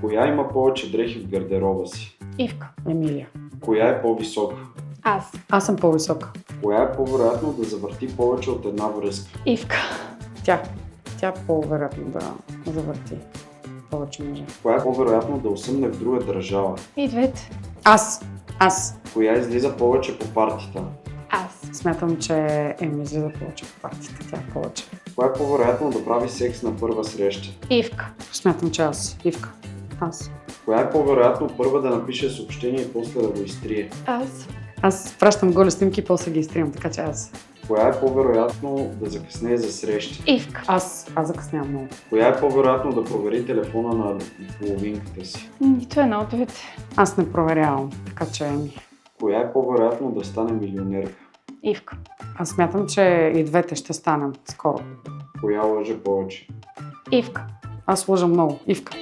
Коя има повече дрехи в гардероба си? Ивка. Емилия. Коя е по-висока? Аз. Аз съм по-висока. Коя е по-вероятно да завърти повече от една връзка? Ивка. Тя. Тя по-вероятно да завърти повече мъже. Коя е по-вероятно да осъмне в друга държава? И двете. Аз. Коя излиза повече по партията? Аз. Смятам, че Еми излиза повече по партията. Тя е повече. Коя е по-вероятно да прави секс на първа среща? Ивка. Смятам, че аз. Ивка. Аз. Коя е по-вероятно първа да напише съобщение и после да го изтрие? Аз. Аз пращам голи снимки и после ги изтриям, така че аз. Коя е по-вероятно да закъснее за среща? Ивка. Аз закъснявам много. Коя е по-вероятно да провери телефона на половинката си? Нито една от двете. Аз не проверявам, така че Еми. Коя е по-вероятно да стане милионерка? Ивка. Аз смятам, че и двете ще станем скоро. Коя лъже повече? Ивка. Аз лъжа много. Ивка.